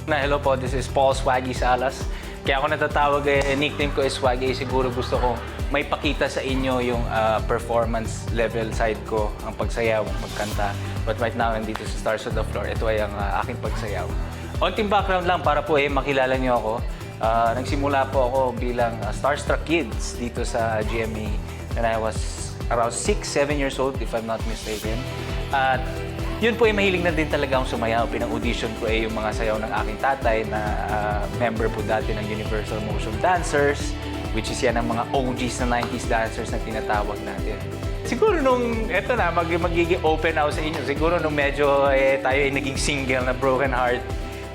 Hello po, this is Paul Swaggy Salas. Kaya ako natatawag, nickname ko is Swaggy. Siguro gusto ko may pakita sa inyo yung performance level side ko, ang pagsayaw, ang pagkanta. But right now, nandito sa Stars on the Floor, ito ay ang aking pagsayaw. Onting background lang para po makilala niyo ako. Nagsimula po ako bilang Starstruck Kids dito sa GMA when I was around 6-7 years old, if I'm not mistaken. At yun po mahilig na din talaga akong sumayaw. Pinang-audition ko yung mga sayaw ng aking tatay na member po dati ng Universal Motion Dancers, which is yan ang mga OGs na 90s dancers na tinatawag natin. Siguro nung, eto na, magiging open ako sa inyo. Siguro nung medyo tayo ay naging single na Broken Heart,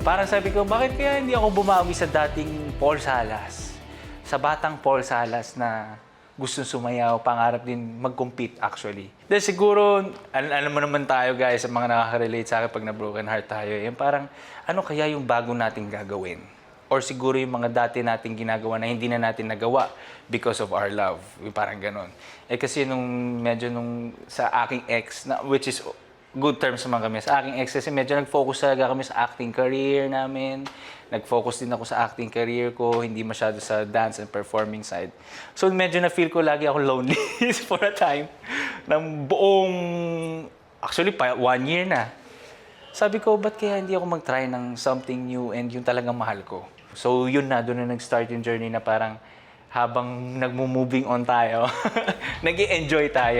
parang sabi ko, bakit kaya hindi ako bumawi sa dating Paul Salas? Sa batang Paul Salas na gustong sumayaw, pangarap din mag-compete actually. Dahil siguro, alam mo naman tayo guys, sa mga nakaka-relate sa akin pag na-broken heart tayo, yung parang ano kaya yung bago nating gagawin? Or siguro yung mga dati nating ginagawa na hindi na natin nagawa because of our love. Yung parang ganon. Kasi nung sa aking ex, which is good terms naman kami, sa aking ex kasi medyo nag-focus talaga kami sa acting career namin. Nag-focus din ako sa acting career ko, hindi masyado sa dance and performing side. So medyo na-feel ko lagi ako lonely for a time. Ng buong, actually 1 year na. Sabi ko, ba't kaya hindi ako mag-try ng something new and yung talagang mahal ko? So yun na, doon na nag-start yung journey na parang habang nagmo-moving on tayo, nag-i-enjoy tayo.